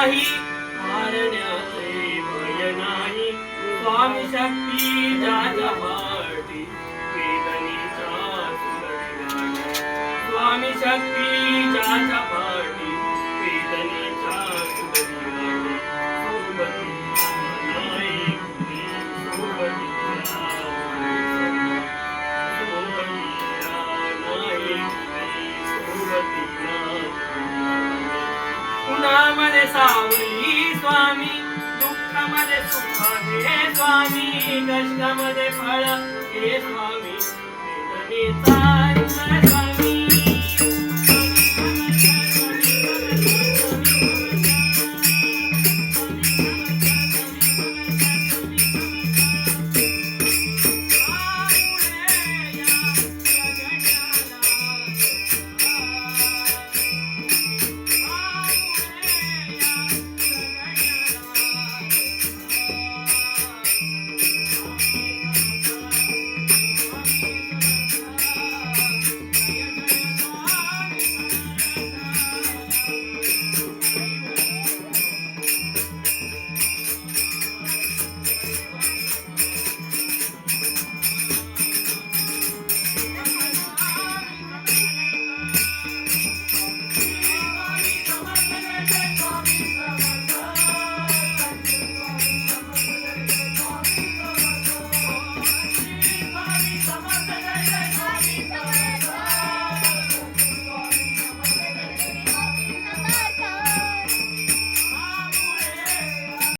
नाही मारण्याचे भय नाही स्वामी शक्ती ज्याच्या पाठी वेदनेचा सुरविराणी स्वामी शक्ती ज्याच्या पाठी वेदनेचा सुरविराणी सोबतीला नाही कुणी सोबतीला उन्हामध्ये सावली स्वामी दुःखामध्ये सुख हे स्वामी कष्टामध्ये फळ हे स्वामी वेदनेचा